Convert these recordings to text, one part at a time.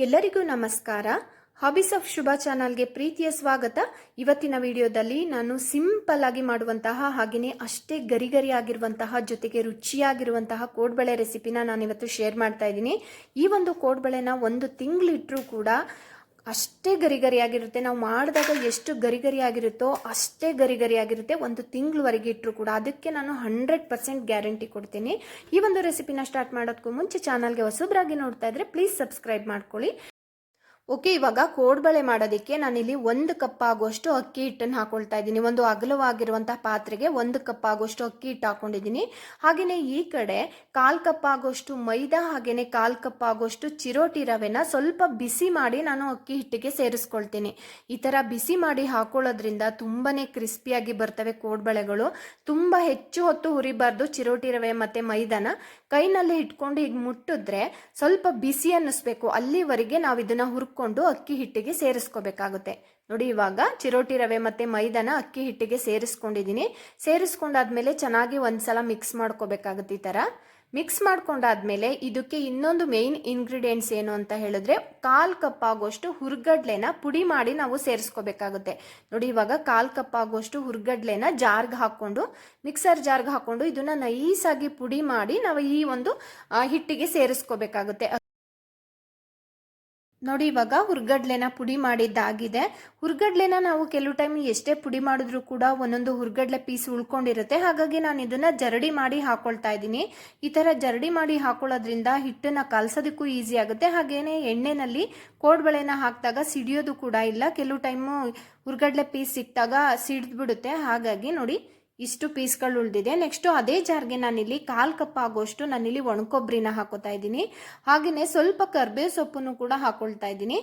ಎಲ್ಲರಿಗೂ ನಮಸ್ಕಾರ. Hobbies of ಶುಭ ಚಾನಲ್ಗೆ ಪ್ರೀತಿಯ ಸ್ವಾಗತ. ಇವತ್ತಿನ ವಿಡಿಯೋದಲ್ಲಿ ನಾನು ಸಿಂಪಲ್ ಆಗಿ ಮಾಡುವಂತಹ ಹಾಗೆಯೇ ಅಷ್ಟೇ ಗರಿ ಆಗಿರುವಂತಹ ಜೊತೆಗೆ ರುಚಿಯಾಗಿರುವಂತಹ ಕೋಡ್ಬಳೆ ರೆಸಿಪಿನ ನಾನು ಇವತ್ತು ಶೇರ್ ಮಾಡ್ತಾ ಇದ್ದೀನಿ. ಈ ಒಂದು ಕೋಡ್ಬಳೆನ ಒಂದು ತಿಂಗಳಿಟ್ಟರೂ ಕೂಡ ಅಷ್ಟೇ ಗರಿಯಾಗಿರುತ್ತೆ. ನಾವು ಮಾಡಿದಾಗ ಎಷ್ಟು ಗರಿಯಾಗಿರುತ್ತೋ ಅಷ್ಟೇ ಗರಿಯಾಗಿರುತ್ತೆ. ಒಂದು ತಿಂಗಳವರೆಗೆ ಇಟ್ಟರು ಕೂಡ ಅದಕ್ಕೆ ನಾನು 100% ಗ್ಯಾರಂಟಿ ಕೊಡ್ತೀನಿ. ಈ ಒಂದು ರೆಸಿಪಿನ ಸ್ಟಾರ್ಟ್ ಮಾಡೋದಕ್ಕೂ ಮುಂಚೆ ಚಾನಲ್ಗೆ ಹೊಸಬ್ರಾಗಿ ನೋಡ್ತಾ ಇದ್ರೆ ಪ್ಲೀಸ್ ಸಬ್ಸ್ಕ್ರೈಬ್ ಮಾಡ್ಕೊಳ್ಳಿ. ಓಕೆ, ಇವಾಗ ಕೋಡ್ಬಳೆ ಮಾಡೋದಕ್ಕೆ ನಾನಿಲ್ಲಿ 1 ಕಪ್ ಆಗುವಷ್ಟು ಅಕ್ಕಿ ಹಿಟ್ಟನ್ನು ಹಾಕೊಳ್ತಾ ಇದ್ದೀನಿ. ಒಂದು ಅಗಲವಾಗಿರುವಂತಹ ಪಾತ್ರೆಗೆ 1 ಕಪ್ ಆಗುವಷ್ಟು ಅಕ್ಕಿ ಹಿಟ್ಟು ಹಾಕೊಂಡಿದ್ದೀನಿ. ಹಾಗೆಯೇ ಈ ಕಡೆ 1/4 ಕಪ್ ಆಗುವಷ್ಟು ಮೈದಾ ಹಾಗೆಯೇ 1/4 ಕಪ್ ಆಗುವಷ್ಟು ಚಿರೋಟಿ ರವೆನ ಸ್ವಲ್ಪ ಬಿಸಿ ಮಾಡಿ ನಾನು ಅಕ್ಕಿ ಹಿಟ್ಟಿಗೆ ಸೇರಿಸ್ಕೊಳ್ತೀನಿ. ಈ ಥರ ಬಿಸಿ ಮಾಡಿ ಹಾಕೊಳ್ಳೋದ್ರಿಂದ ತುಂಬಾನೇ ಕ್ರಿಸ್ಪಿಯಾಗಿ ಬರ್ತವೆ ಕೋಡ್ಬಳೆಗಳು. ತುಂಬ ಹೆಚ್ಚು ಹೊತ್ತು ಹುರಿಬಾರ್ದು. ಚಿರೋಟಿ ರವೆ ಮತ್ತು ಮೈದಾನ ಕೈನಲ್ಲಿ ಇಟ್ಕೊಂಡು ಹೀಗೆ ಮುಟ್ಟಿದ್ರೆ ಸ್ವಲ್ಪ ಬಿಸಿ ಅನ್ನಿಸ್ಬೇಕು. ಅಲ್ಲಿವರೆಗೆ ನಾವು ಇದನ್ನು ಹುರ್ಕೊಂಡು ಅಕ್ಕಿ ಹಿಟ್ಟಿಗೆ ಸೇರಿಸ್ಕೋಬೇಕಾಗುತ್ತೆ. ನೋಡಿ, ಇವಾಗ ಚಿರೋಟಿ ರವೆ ಮತ್ತು ಮೈದಾನ ಅಕ್ಕಿ ಹಿಟ್ಟಿಗೆ ಸೇರಿಸ್ಕೊಂಡಿದ್ದೀನಿ. ಸೇರಿಸ್ಕೊಂಡಾದ್ಮೇಲೆ ಚೆನ್ನಾಗಿ ಒಂದ್ಸಲ ಮಿಕ್ಸ್ ಮಾಡ್ಕೋಬೇಕಾಗುತ್ತೆ. ಈ ಥರ ಮಿಕ್ಸ್ ಮಾಡ್ಕೊಂಡಾದ್ಮೇಲೆ ಇದಕ್ಕೆ ಇನ್ನೊಂದು ಮೇನ್ ಇಂಗ್ರೀಡಿಯೆಂಟ್ಸ್ ಏನು ಅಂತ ಹೇಳಿದ್ರೆ 1/4 ಕಪ್ ಆಗುವಷ್ಟು ಹುರ್ಗಡ್ಲೆನ ಪುಡಿ ಮಾಡಿ ನಾವು ಸೇರಿಸ್ಕೋಬೇಕಾಗುತ್ತೆ. ನೋಡಿ, ಇವಾಗ 1/4 ಕಪ್ ಆಗುವಷ್ಟು ಹುರ್ಗಡ್ಲೆನ ಜಾರ್ಗೆ ಹಾಕೊಂಡು ಮಿಕ್ಸರ್ ಜಾರ್ಗೆ ಹಾಕೊಂಡು ಇದನ್ನ ನೈಸಾಗಿ ಪುಡಿ ಮಾಡಿ ನಾವು ಈ ಒಂದು ಹಿಟ್ಟಿಗೆ ಸೇರಿಸ್ಕೋಬೇಕಾಗುತ್ತೆ. ನೋಡಿ, ಇವಾಗ ಹುರ್ಗಡ್ಲೆನ ಪುಡಿ ಮಾಡಿದ್ದಾಗಿದೆ. ಹುರ್ಗಡ್ಲೆನ ನಾವು ಕೆಲವು ಟೈಮ್ ಎಷ್ಟೇ ಪುಡಿ ಮಾಡಿದ್ರೂ ಕೂಡ ಒಂದೊಂದು ಹುರ್ಗಡ್ಲೆ ಪೀಸ್ ಉಳ್ಕೊಂಡಿರುತ್ತೆ. ಹಾಗಾಗಿ ನಾನು ಇದನ್ನ ಜರಡಿ ಮಾಡಿ ಹಾಕೊಳ್ತಾ ಇದ್ದೀನಿ. ಈ ಥರ ಜರಡಿ ಮಾಡಿ ಹಾಕೊಳ್ಳೋದ್ರಿಂದ ಹಿಟ್ಟನ್ನು ಕಲಸೋದಕ್ಕೂ ಈಸಿ ಆಗುತ್ತೆ. ಹಾಗೇನೆ ಎಣ್ಣೆನಲ್ಲಿ ಕೋಡ್ಬಳೆನ ಹಾಕಿದಾಗ ಸಿಡಿಯೋದು ಕೂಡ ಇಲ್ಲ. ಕೆಲವು ಟೈಮು ಹುರ್ಗಡ್ಲೆ ಪೀಸ್ ಸಿಕ್ಕಾಗ ಸಿಡಿದ್ಬಿಡುತ್ತೆ. ಹಾಗಾಗಿ ನೋಡಿ, ಇಷ್ಟು ಪೀಸ್ಗಳು ಉಳಿದಿದೆ. ನೆಕ್ಸ್ಟು ಅದೇ ಜಾರ್ಗೆ ನಾನಿಲ್ಲಿ 1/4 ಕಪ್ ಆಗೋಷ್ಟು ನಾನಿಲ್ಲಿ ಒಣಕೊಬ್ಬರಿನ ಹಾಕೋತಾ ಇದ್ದೀನಿ. ಹಾಗೆಯೇ ಸ್ವಲ್ಪ ಕರ್ಬೇವು ಸೊಪ್ಪನ್ನು ಕೂಡ ಹಾಕೊಳ್ತಾ ಇದ್ದೀನಿ.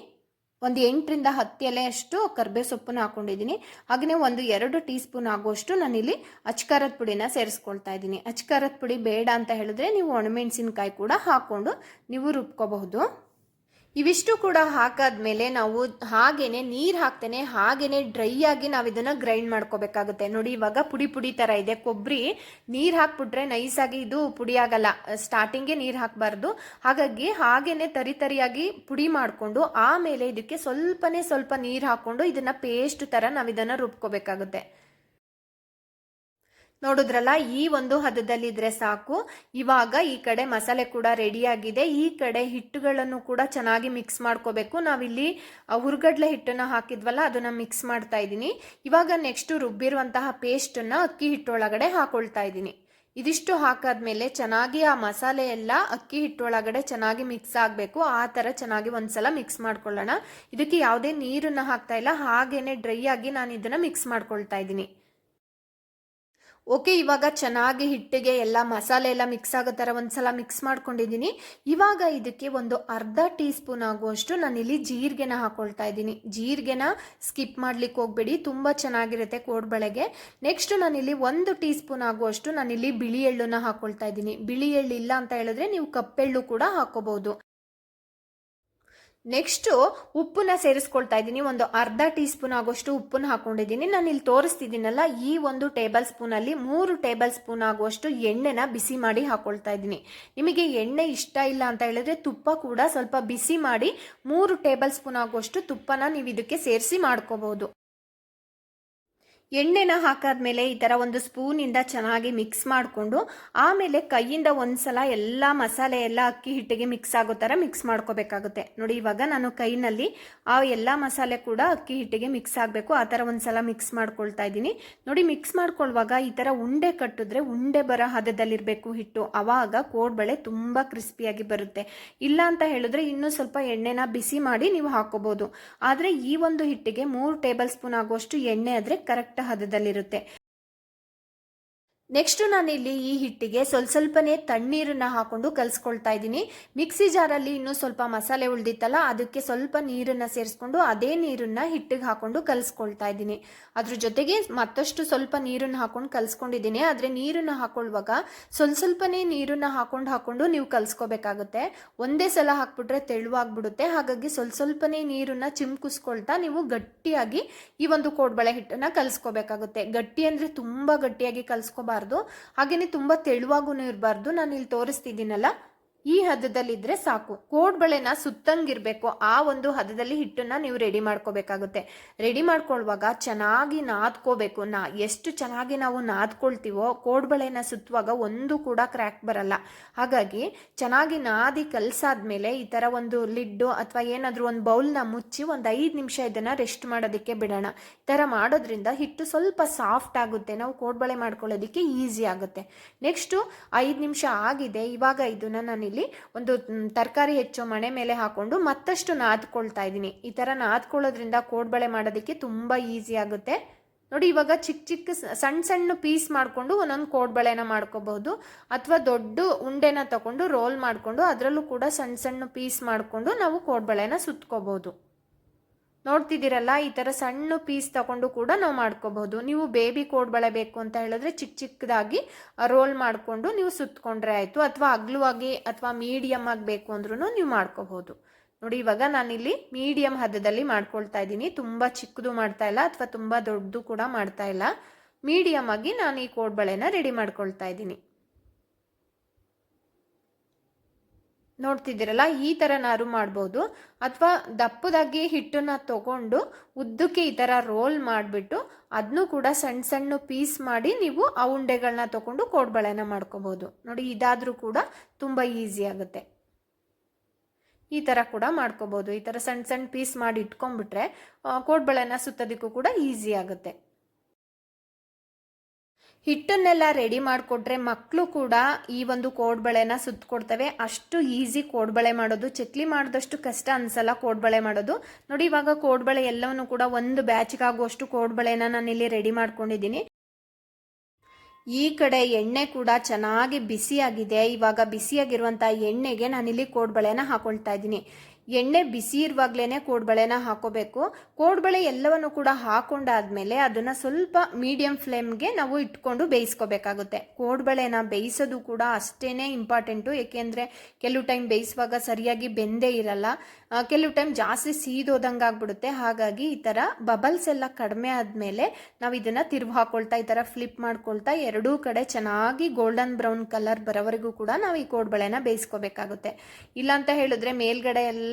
ಒಂದು 8ರಿಂದ 10 ಎಲೆಯಷ್ಟು ಕರ್ಬೇವು ಸೊಪ್ಪನ್ನು ಹಾಕೊಂಡಿದ್ದೀನಿ. ಹಾಗೆಯೇ 1-2 ಟೀ ಸ್ಪೂನ್ ಆಗುವಷ್ಟು ನಾನಿಲ್ಲಿ ಅಚ್ಕಾರದ ಪುಡಿನ ಸೇರಿಸ್ಕೊಳ್ತಾ ಇದ್ದೀನಿ. ಅಚ್ಕಾರದ ಪುಡಿ ಬೇಡ ಅಂತ ಹೇಳಿದ್ರೆ ನೀವು ಒಣಮೆಣಸಿನ್ಕಾಯಿ ಕೂಡ ಹಾಕ್ಕೊಂಡು ನೀವು ರುಬ್ಕೋಬಹುದು. ಇವಿಷ್ಟು ಕೂಡ ಹಾಕಾದ್ಮೇಲೆ ನಾವು ಹಾಗೇನೆ ನೀರು ಹಾಕ್ತೇನೆ ಹಾಗೇನೆ ಡ್ರೈ ಆಗಿ ನಾವು ಇದನ್ನ ಗ್ರೈಂಡ್ ಮಾಡ್ಕೋಬೇಕಾಗುತ್ತೆ. ನೋಡಿ, ಇವಾಗ ಪುಡಿ ತರ ಇದೆ. ಕೊಬ್ಬರಿ ನೀರು ಹಾಕ್ಬಿಟ್ರೆ ನೈಸಾಗಿ ಇದು ಪುಡಿ ಆಗಲ್ಲ. ಸ್ಟಾರ್ಟಿಂಗ್ಗೆ ನೀರು ಹಾಕಬಾರ್ದು. ಹಾಗಾಗಿ ಹಾಗೇನೆ ತರಿಯಾಗಿ ಪುಡಿ ಮಾಡಿಕೊಂಡು ಆಮೇಲೆ ಇದಕ್ಕೆ ಸ್ವಲ್ಪ ನೀರು ಹಾಕೊಂಡು ಇದನ್ನ ಪೇಸ್ಟ್ ತರ ನಾವು ಇದನ್ನ ರುಬ್ಕೋಬೇಕಾಗುತ್ತೆ. ನೋಡಿದ್ರಲ್ಲ, ಈ ಒಂದು ಹದದಲ್ಲಿ ಇದ್ರೆ ಸಾಕು. ಇವಾಗ ಈ ಕಡೆ ಮಸಾಲೆ ಕೂಡ ರೆಡಿ ಆಗಿದೆ. ಈ ಕಡೆ ಹಿಟ್ಟುಗಳನ್ನು ಕೂಡ ಚೆನ್ನಾಗಿ ಮಿಕ್ಸ್ ಮಾಡ್ಕೋಬೇಕು. ನಾವಿಲ್ಲಿ ಹುರ್ಗಡ್ಲೆ ಹಿಟ್ಟನ್ನು ಹಾಕಿದ್ವಲ್ಲ ಅದನ್ನ ಮಿಕ್ಸ್ ಮಾಡ್ತಾ ಇದ್ದೀನಿ. ಇವಾಗ ನೆಕ್ಸ್ಟ್ ರುಬ್ಬಿರುವಂತಹ ಪೇಸ್ಟನ್ನು ಅಕ್ಕಿ ಹಿಟ್ಟೊಳಗಡೆ ಹಾಕೊಳ್ತಾ ಇದ್ದೀನಿ. ಇದಿಷ್ಟು ಹಾಕಾದ್ಮೇಲೆ ಚೆನ್ನಾಗಿ ಆ ಮಸಾಲೆ ಎಲ್ಲ ಅಕ್ಕಿ ಹಿಟ್ಟೊಳಗಡೆ ಚೆನ್ನಾಗಿ ಮಿಕ್ಸ್ ಆಗಬೇಕು. ಆ ಥರ ಚೆನ್ನಾಗಿ ಒಂದ್ಸಲ ಮಿಕ್ಸ್ ಮಾಡ್ಕೊಳ್ಳೋಣ. ಇದಕ್ಕೆ ಯಾವುದೇ ನೀರನ್ನ ಹಾಕ್ತಾ ಇಲ್ಲ, ಹಾಗೇನೆ ಡ್ರೈ ಆಗಿ ನಾನು ಇದನ್ನ ಮಿಕ್ಸ್ ಮಾಡ್ಕೊಳ್ತಾ ಇದ್ದೀನಿ. ಓಕೆ, ಇವಾಗ ಚೆನ್ನಾಗಿ ಹಿಟ್ಟಿಗೆ ಎಲ್ಲ ಮಸಾಲೆ ಎಲ್ಲ ಮಿಕ್ಸ್ ಆಗೋ ಥರ ಒಂದ್ಸಲ ಮಿಕ್ಸ್ ಮಾಡ್ಕೊಂಡಿದ್ದೀನಿ. ಇವಾಗ ಇದಕ್ಕೆ ಒಂದು ಅರ್ಧ ಟೀ ಸ್ಪೂನ್ ಆಗುವಷ್ಟು ನಾನಿಲ್ಲಿ ಜೀರಿಗೆನ ಹಾಕೊಳ್ತಾ ಇದ್ದೀನಿ. ಜೀರಿಗೆನ ಸ್ಕಿಪ್ ಮಾಡ್ಲಿಕ್ಕೆ ಹೋಗ್ಬೇಡಿ, ತುಂಬ ಚೆನ್ನಾಗಿರುತ್ತೆ ಕೋಡ್ಬಳೆಗೆ. ನೆಕ್ಸ್ಟ್ ನಾನಿಲ್ಲಿ 1 ಟೀ ಸ್ಪೂನ್ ಆಗುವಷ್ಟು ನಾನಿಲ್ಲಿ ಬಿಳಿ ಎಳ್ಳನ್ನ ಹಾಕೊಳ್ತಾ ಇದ್ದೀನಿ. ಬಿಳಿ ಎಳ್ಳು ಇಲ್ಲ ಅಂತ ಹೇಳಿದ್ರೆ ನೀವು ಕಪ್ಪೆಳ್ಳು ಕೂಡ ಹಾಕೋಬಹುದು. ನೆಕ್ಸ್ಟು ಉಪ್ಪನ್ನ ಸೇರಿಸ್ಕೊಳ್ತಾ ಇದ್ದೀನಿ. ಒಂದು ಅರ್ಧ ಟೀ ಸ್ಪೂನ್ ಆಗುವಷ್ಟು ಉಪ್ಪನ್ನು ಹಾಕೊಂಡಿದ್ದೀನಿ. ನಾನು ಇಲ್ಲಿ ತೋರಿಸ್ತಿದ್ದೀನಲ್ಲ, ಈ 1 ಟೇಬಲ್ ಸ್ಪೂನಲ್ಲಿ 3 ಟೇಬಲ್ ಸ್ಪೂನ್ ಆಗುವಷ್ಟು ಎಣ್ಣೆನ ಬಿಸಿ ಮಾಡಿ ಹಾಕೊಳ್ತಾ ಇದ್ದೀನಿ. ನಿಮಗೆ ಎಣ್ಣೆ ಇಷ್ಟ ಇಲ್ಲ ಅಂತ ಹೇಳಿದ್ರೆ ತುಪ್ಪ ಕೂಡ ಸ್ವಲ್ಪ ಬಿಸಿ ಮಾಡಿ 3 ಟೇಬಲ್ ಸ್ಪೂನ್ ಆಗುವಷ್ಟು ತುಪ್ಪನ ನೀವು ಇದಕ್ಕೆ ಸೇರಿಸಿ ಮಾಡ್ಕೋಬಹುದು. ಎಣ್ಣೆನ ಹಾಕಾದ್ಮೇಲೆ ಈ ಥರ ಒಂದು ಸ್ಪೂನಿಂದ ಚೆನ್ನಾಗಿ ಮಿಕ್ಸ್ ಮಾಡಿಕೊಂಡು ಆಮೇಲೆ ಕೈಯಿಂದ ಒಂದ್ಸಲ ಎಲ್ಲ ಮಸಾಲೆ ಎಲ್ಲ ಅಕ್ಕಿ ಹಿಟ್ಟಿಗೆ ಮಿಕ್ಸ್ ಆಗೋ ಥರ ಮಿಕ್ಸ್ ಮಾಡ್ಕೋಬೇಕಾಗುತ್ತೆ. ನೋಡಿ, ಇವಾಗ ನಾನು ಕೈನಲ್ಲಿ ಆ ಎಲ್ಲ ಮಸಾಲೆ ಕೂಡ ಅಕ್ಕಿ ಹಿಟ್ಟಿಗೆ ಮಿಕ್ಸ್ ಆಗಬೇಕು. ಆ ಥರ ಒಂದ್ಸಲ ಮಿಕ್ಸ್ ಮಾಡ್ಕೊಳ್ತಾ ಇದ್ದೀನಿ. ನೋಡಿ, ಮಿಕ್ಸ್ ಮಾಡ್ಕೊಳ್ಳುವಾಗ ಈ ಥರ ಉಂಡೆ ಕಟ್ಟಿದ್ರೆ ಉಂಡೆ ಬರೋ ಹದದಲ್ಲಿರಬೇಕು ಹಿಟ್ಟು. ಆವಾಗ ಕೋಡ್ಬಳೆ ತುಂಬ ಕ್ರಿಸ್ಪಿಯಾಗಿ ಬರುತ್ತೆ. ಇಲ್ಲ ಅಂತ ಹೇಳಿದ್ರೆ ಇನ್ನೂ ಸ್ವಲ್ಪ ಎಣ್ಣೆನ ಬಿಸಿ ಮಾಡಿ ನೀವು ಹಾಕೋಬಹುದು. ಆದರೆ ಈ ಒಂದು ಹಿಟ್ಟಿಗೆ 3 ಟೇಬಲ್ ಸ್ಪೂನ್ ಆಗುವಷ್ಟು ಎಣ್ಣೆ ಆದರೆ ಕರೆಕ್ಟ್ ಹದದಲ್ಲಿರುತ್ತೆ. ನೆಕ್ಸ್ಟ್ ನಾನಿಲ್ಲಿ ಈ ಹಿಟ್ಟಿಗೆ ಸ್ವಲ್ಪನೇ ತಣ್ಣೀರನ್ನ ಹಾಕೊಂಡು ಕಲಿಸ್ಕೊಳ್ತಾ ಇದ್ದೀನಿ. ಮಿಕ್ಸಿ ಜಾರಲ್ಲಿ ಇನ್ನೂ ಸ್ವಲ್ಪ ಮಸಾಲೆ ಉಳಿದಿತ್ತಲ್ಲ, ಅದಕ್ಕೆ ಸ್ವಲ್ಪ ನೀರನ್ನ ಸೇರಿಸ್ಕೊಂಡು ಅದೇ ನೀರನ್ನ ಹಿಟ್ಟಿಗೆ ಹಾಕೊಂಡು ಕಲಿಸ್ಕೊಳ್ತಾ ಇದ್ದೀನಿ. ಅದ್ರ ಜೊತೆಗೆ ಮತ್ತಷ್ಟು ಸ್ವಲ್ಪ ನೀರನ್ನ ಹಾಕೊಂಡು ಕಲಿಸ್ಕೊಂಡಿದ್ದೀನಿ. ಆದರೆ ನೀರನ್ನ ಹಾಕೊಳ್ಳುವಾಗ ಸ್ವಲ್ಪನೇ ನೀರನ್ನ ಹಾಕೊಂಡು ನೀವು ಕಲಿಸ್ಕೋಬೇಕಾಗುತ್ತೆ. ಒಂದೇ ಸಲ ಹಾಕ್ಬಿಟ್ರೆ ತೆಳುವಾಗ್ಬಿಡುತ್ತೆ. ಹಾಗಾಗಿ ಸ್ವಲ್ಪನೇ ನೀರನ್ನ ಚಿಮ್ಕಿಸ್ಕೊಳ್ತಾ ನೀವು ಗಟ್ಟಿಯಾಗಿ ಈ ಒಂದು ಕೋಡ್ಬಳೆ ಹಿಟ್ಟನ್ನ ಕಲಿಸ್ಕೋಬೇಕಾಗುತ್ತೆ. ಗಟ್ಟಿ ಅಂದರೆ ತುಂಬ ಗಟ್ಟಿಯಾಗಿ ಕಲಿಸ್ಕೋಬಾರ್ದು, ಹಾಗೇನೆ ತುಂಬಾ ತೆಳುವಾಗೂ ಇರಬಾರ್ದು. ನಾನು ಇಲ್ಲಿ ತೋರಿಸ್ತಿದ್ದೀನಲ್ಲ, ಈ ಹದದಲ್ಲಿದ್ದರೆ ಸಾಕು. ಕೋಡ್ಬಳೆನ ಸುತ್ತಂಗಿರಬೇಕು, ಆ ಒಂದು ಹದದಲ್ಲಿ ಹಿಟ್ಟನ್ನು ನೀವು ರೆಡಿ ಮಾಡ್ಕೋಬೇಕಾಗುತ್ತೆ. ರೆಡಿ ಮಾಡ್ಕೊಳ್ಳುವಾಗ ಚೆನ್ನಾಗಿ ನಾದ್ಕೋಬೇಕು. ಎಷ್ಟು ಚೆನ್ನಾಗಿ ನಾವು ನಾದ್ಕೊಳ್ತೀವೋ ಕೋಡ್ಬಳೆನ ಸುತ್ತುವಾಗ ಒಂದು ಕೂಡ ಕ್ರ್ಯಾಕ್ ಬರಲ್ಲ. ಹಾಗಾಗಿ ಚೆನ್ನಾಗಿ ನಾದಿ ಕಲಸಾದ್ಮೇಲೆ ಈ ಥರ ಒಂದು ಲಿಡ್ಡು ಅಥವಾ ಏನಾದರೂ ಒಂದು ಬೌಲ್ನ ಮುಚ್ಚಿ ಒಂದು 5 ನಿಮಿಷ ಇದನ್ನು ರೆಸ್ಟ್ ಮಾಡೋದಕ್ಕೆ ಬಿಡೋಣ. ಈ ಥರ ಮಾಡೋದ್ರಿಂದ ಹಿಟ್ಟು ಸ್ವಲ್ಪ ಸಾಫ್ಟ್ ಆಗುತ್ತೆ, ನಾವು ಕೋಡ್ಬಳೆ ಮಾಡ್ಕೊಳ್ಳೋದಕ್ಕೆ ಈಸಿ ಆಗುತ್ತೆ. ನೆಕ್ಸ್ಟು 5 ನಿಮಿಷ ಆಗಿದೆ. ಇವಾಗ ಇದನ್ನು ನಾನಿಲ್ಲಿ ಒಂದು ತರಕಾರಿ ಹೆಚ್ಚೋ ಮಣೆ ಮೇಲೆ ಹಾಕೊಂಡು ಮತ್ತಷ್ಟು ನಾದ್ಕೊಳ್ತಾ ಇದ್ದೀನಿ. ಈ ಥರ ನಾದ್ಕೊಳ್ಳೋದ್ರಿಂದ ಕೋಡ್ಬಳೆ ಮಾಡೋದಕ್ಕೆ ತುಂಬ ಈಸಿ ಆಗುತ್ತೆ. ನೋಡಿ, ಇವಾಗ ಚಿಕ್ಕ ಸಣ್ಣ ಪೀಸ್ ಮಾಡಿಕೊಂಡು ಒಂದೊಂದು ಕೋಡ್ಬಳೆನ ಮಾಡ್ಕೋಬಹುದು, ಅಥವಾ ದೊಡ್ಡ ಉಂಡೆನ ತಗೊಂಡು ರೋಲ್ ಮಾಡಿಕೊಂಡು ಅದರಲ್ಲೂ ಕೂಡ ಸಣ್ಣ ಪೀಸ್ ಮಾಡಿಕೊಂಡು ನಾವು ಕೋಡ್ಬಳೆನ ಸುತ್ಕೋಬಹುದು. ನೋಡ್ತಿದ್ದೀರಲ್ಲ, ಈ ಥರ ಸಣ್ಣ ಪೀಸ್ ತಗೊಂಡು ಕೂಡ ನಾವು ಮಾಡ್ಕೋಬಹುದು. ನೀವು ಬೇಬಿ ಕೋಡ್ಬಳೆ ಬೇಕು ಅಂತ ಹೇಳಿದ್ರೆ ಚಿಕ್ಕದಾಗಿ ರೋಲ್ ಮಾಡಿಕೊಂಡು ನೀವು ಸುತ್ತಕೊಂಡ್ರೆ ಆಯಿತು, ಅಥವಾ ಅಗ್ಲವಾಗಿ ಅಥವಾ ಮೀಡಿಯಮ್ ಆಗಿ ಬೇಕು ಅಂದ್ರೂ ನೀವು ಮಾಡ್ಕೋಬಹುದು. ನೋಡಿ, ಇವಾಗ ನಾನಿಲ್ಲಿ ಮೀಡಿಯಮ್ ಹದದಲ್ಲಿ ಮಾಡ್ಕೊಳ್ತಾ ಇದ್ದೀನಿ. ತುಂಬ ಚಿಕ್ಕದು ಮಾಡ್ತಾ ಇಲ್ಲ ಅಥವಾ ತುಂಬ ದೊಡ್ಡದು ಕೂಡ ಮಾಡ್ತಾ ಇಲ್ಲ. ಮೀಡಿಯಮ್ ಆಗಿ ನಾನು ಈ ಕೋಡ್ಬಳೆನ ರೆಡಿ ಮಾಡ್ಕೊಳ್ತಾ ಇದ್ದೀನಿ. ನೋಡ್ತಿದ್ದೀರಲ್ಲ, ಈ ಥರ ನಾರು ಮಾಡ್ಬೋದು, ಅಥವಾ ದಪ್ಪದಾಗಿ ಹಿಟ್ಟನ್ನು ತಗೊಂಡು ಉದ್ದಕ್ಕೆ ಈ ಥರ ರೋಲ್ ಮಾಡಿಬಿಟ್ಟು ಅದನ್ನು ಕೂಡ ಸಣ್ಣ ಪೀಸ್ ಮಾಡಿ ನೀವು ಆ ಉಂಡೆಗಳನ್ನ ತಗೊಂಡು ಕೋಡ್ಬಳೆನ ಮಾಡ್ಕೋಬೋದು. ನೋಡಿ, ಇದಾದರೂ ಕೂಡ ತುಂಬ ಈಸಿ ಆಗುತ್ತೆ. ಈ ಥರ ಕೂಡ ಮಾಡ್ಕೋಬೋದು. ಈ ಥರ ಸಣ್ಣ ಪೀಸ್ ಮಾಡಿ ಇಟ್ಕೊಂಡ್ಬಿಟ್ರೆ ಕೋಡ್ಬಳೆನ ಸುತ್ತೋದಕ್ಕೂ ಕೂಡ ಈಸಿ ಆಗುತ್ತೆ. ಹಿಟ್ಟನ್ನೆಲ್ಲ ರೆಡಿ ಮಾಡಿಕೊಟ್ರೆ ಮಕ್ಕಳು ಕೂಡ ಈ ಒಂದು ಕೋಡ್ಬಳೆನ ಸುತ್ತಕೊಡ್ತವೆ. ಅಷ್ಟು ಈಸಿ ಕೋಡ್ಬಳೆ ಮಾಡೋದು. ಚಕ್ಲಿ ಮಾಡಿದಷ್ಟು ಕಷ್ಟ ಅನ್ಸಲ್ಲ ಕೋಡ್ಬಳೆ ಮಾಡೋದು. ನೋಡಿ, ಇವಾಗ ಕೋಡ್ಬಳೆ ಎಲ್ಲವನ್ನು ಕೂಡ ಒಂದು ಬ್ಯಾಚ್ಗಾಗುವಷ್ಟು ಕೋಡ್ಬಳೆನ ನಾನಿಲ್ಲಿ ರೆಡಿ ಮಾಡ್ಕೊಂಡಿದ್ದೀನಿ. ಈ ಕಡೆ ಎಣ್ಣೆ ಕೂಡ ಚೆನ್ನಾಗಿ ಬಿಸಿಯಾಗಿದೆ. ಇವಾಗ ಬಿಸಿಯಾಗಿರುವಂಥ ಎಣ್ಣೆಗೆ ನಾನಿಲ್ಲಿ ಕೋಡ್ಬಳೆನ ಹಾಕೊಳ್ತಾ ಇದ್ದೀನಿ. ಎಣ್ಣೆ ಬಿಸಿ ಇರುವಾಗಲೇ ಕೋಡ್ಬಳೆನ ಹಾಕೋಬೇಕು. ಕೋಡ್ಬಳೆ ಎಲ್ಲವನ್ನು ಕೂಡ ಹಾಕೊಂಡಾದ್ಮೇಲೆ ಅದನ್ನು ಸ್ವಲ್ಪ ಮೀಡಿಯಂ ಫ್ಲೇಮ್ಗೆ ನಾವು ಇಟ್ಕೊಂಡು ಬೇಯಿಸ್ಕೋಬೇಕಾಗುತ್ತೆ. ಕೋಡ್ಬಳೆನ ಬೇಯಿಸೋದು ಕೂಡ ಅಷ್ಟೇನೆ ಇಂಪಾರ್ಟೆಂಟು. ಏಕೆಂದರೆ ಕೆಲವು ಟೈಮ್ ಬೇಯಿಸುವಾಗ ಸರಿಯಾಗಿ ಬೆಂದೇ ಇರಲ್ಲ, ಕೆಲವು ಟೈಮ್ ಜಾಸ್ತಿ ಸೀದೋದಂಗೆ ಆಗ್ಬಿಡುತ್ತೆ. ಹಾಗಾಗಿ ಈ ಥರ ಬಬಲ್ಸ್ ಎಲ್ಲ ಕಡಿಮೆ ಆದಮೇಲೆ ನಾವು ಇದನ್ನು ತಿರುವು ಹಾಕೊಳ್ತಾ ಈ ಥರ ಫ್ಲಿಪ್ ಮಾಡ್ಕೊಳ್ತಾ ಎರಡೂ ಕಡೆ ಚೆನ್ನಾಗಿ ಗೋಲ್ಡನ್ ಬ್ರೌನ್ ಕಲರ್ ಬರೋವರೆಗೂ ಕೂಡ ನಾವು ಈ ಕೋಡ್ಬಳೆನ ಬೇಯಿಸ್ಕೋಬೇಕಾಗುತ್ತೆ. ಇಲ್ಲಾಂತ ಹೇಳಿದ್ರೆ ಮೇಲ್ಗಡೆ ಎಲ್ಲ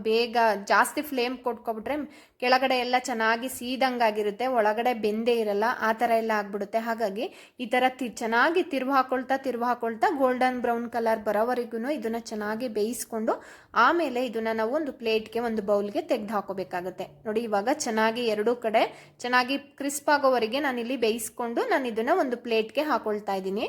ಬೇಗ ಜಾಸ್ತಿ ಫ್ಲೇಮ್ ಕೊಟ್ಕೊಬಿಟ್ರೆ ಕೆಳಗಡೆ ಎಲ್ಲ ಚೆನ್ನಾಗಿ ಸೀದಂಗಾಗಿರುತ್ತೆ, ಒಳಗಡೆ ಬೆಂದೇ ಇರಲ್ಲ, ಆ ಥರ ಎಲ್ಲ ಆಗ್ಬಿಡುತ್ತೆ. ಹಾಗಾಗಿ ಈ ಥರ ಚೆನ್ನಾಗಿ ತಿರುವು ಹಾಕೊಳ್ತಾ ಗೋಲ್ಡನ್ ಬ್ರೌನ್ ಕಲರ್ ಬರೋವರೆಗೂ ಇದನ್ನು ಚೆನ್ನಾಗಿ ಬೇಯಿಸ್ಕೊಂಡು ಆಮೇಲೆ ಇದನ್ನು ನಾವು ಒಂದು ಪ್ಲೇಟ್ಗೆ ಒಂದು ಬೌಲ್ಗೆ ತೆಗೆದು ಹಾಕೋಬೇಕಾಗುತ್ತೆ. ನೋಡಿ, ಇವಾಗ ಚೆನ್ನಾಗಿ ಎರಡೂ ಕಡೆ ಚೆನ್ನಾಗಿ ಕ್ರಿಸ್ಪ್ ಆಗೋವರೆಗೆ ನಾನಿಲ್ಲಿ ಬೇಯಿಸ್ಕೊಂಡು ನಾನು ಇದನ್ನು ಒಂದು ಪ್ಲೇಟ್ಗೆ ಹಾಕೊಳ್ತಾ ಇದ್ದೀನಿ.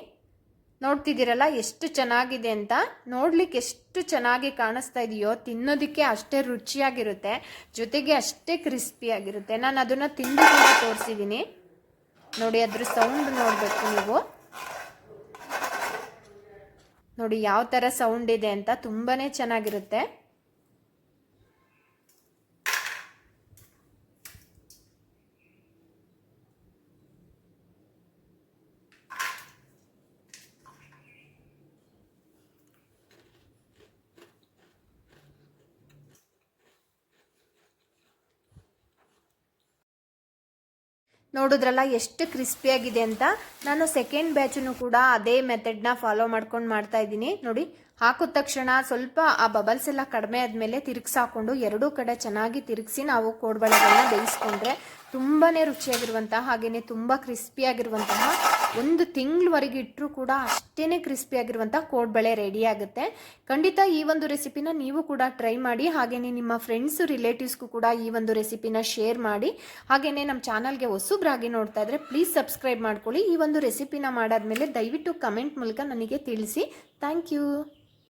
ನೋಡ್ತಿದ್ದೀರಲ್ಲ ಎಷ್ಟು ಚೆನ್ನಾಗಿದೆ ಅಂತ. ನೋಡ್ಲಿಕ್ಕೆ ಎಷ್ಟು ಚೆನ್ನಾಗಿ ಕಾಣಿಸ್ತಾ ಇದೆಯೋ ತಿನ್ನೋದಕ್ಕೆ ಅಷ್ಟೇ ರುಚಿಯಾಗಿರುತ್ತೆ, ಜೊತೆಗೆ ಅಷ್ಟೇ ಕ್ರಿಸ್ಪಿಯಾಗಿರುತ್ತೆ. ನಾನು ಅದನ್ನು ತಿಂದು ಕೂಡ ತೋರಿಸಿದ್ದೀನಿ. ನೋಡಿ, ಅದ್ರ ಸೌಂಡ್ ನೋಡಬೇಕು ನೀವು. ನೋಡಿ ಯಾವ ಥರ ಸೌಂಡ್ ಇದೆ ಅಂತ, ತುಂಬಾ ಚೆನ್ನಾಗಿರುತ್ತೆ. ನೋಡಿದ್ರಲ್ಲ ಎಷ್ಟು ಕ್ರಿಸ್ಪಿಯಾಗಿದೆ ಅಂತ. ನಾನು ಸೆಕೆಂಡ್ ಬ್ಯಾಚನ್ನು ಕೂಡ ಅದೇ ಮೆಥಡ್ನ ಫಾಲೋ ಮಾಡ್ಕೊಂಡು ಮಾಡ್ತಾ ಇದ್ದೀನಿ. ನೋಡಿ, ಹಾಕಿದ ತಕ್ಷಣ ಸ್ವಲ್ಪ ಆ ಬಬಲ್ಸ್ ಎಲ್ಲ ಕಡಿಮೆ ಆದಮೇಲೆ ತಿರುಗಿಸಾಕೊಂಡು ಎರಡೂ ಕಡೆ ಚೆನ್ನಾಗಿ ತಿರುಗಿಸಿ ನಾವು ಕೋಡ್ಬಳೆಗಳನ್ನ ಬೇಯಿಸ್ಕೊಂಡ್ರೆ ತುಂಬಾ ರುಚಿಯಾಗಿರುವಂತಹ ಹಾಗೆಯೇ ತುಂಬ ಕ್ರಿಸ್ಪಿಯಾಗಿರುವಂತಹ, ಒಂದು ತಿಂಗಳವರೆಗೆ ಇಟ್ಟರೂ ಕೂಡ ಅಷ್ಟೇ ಕ್ರಿಸ್ಪಿಯಾಗಿರುವಂತಹ ಕೋಡ್ಬಳೆ ರೆಡಿ ಆಗುತ್ತೆ. ಖಂಡಿತ ಈ ಒಂದು ರೆಸಿಪಿನ ನೀವು ಕೂಡ ಟ್ರೈ ಮಾಡಿ. ಹಾಗೆಯೇ ನಿಮ್ಮ ಫ್ರೆಂಡ್ಸು ರಿಲೇಟಿವ್ಸ್ಗೂ ಕೂಡ ಈ ಒಂದು ರೆಸಿಪಿನ ಶೇರ್ ಮಾಡಿ. ಹಾಗೆಯೇ ನಮ್ಮ ಚಾನಲ್ಗೆ ಹೊಸಬ್ರಾಗಿ ನೋಡ್ತಾ ಇದ್ರೆ ಪ್ಲೀಸ್ ಸಬ್ಸ್ಕ್ರೈಬ್ ಮಾಡ್ಕೊಳ್ಳಿ. ಈ ಒಂದು ರೆಸಿಪಿನ ಮಾಡಾದ್ಮೇಲೆ ದಯವಿಟ್ಟು ಕಮೆಂಟ್ ಮೂಲಕ ನನಗೆ ತಿಳಿಸಿ. Thank you.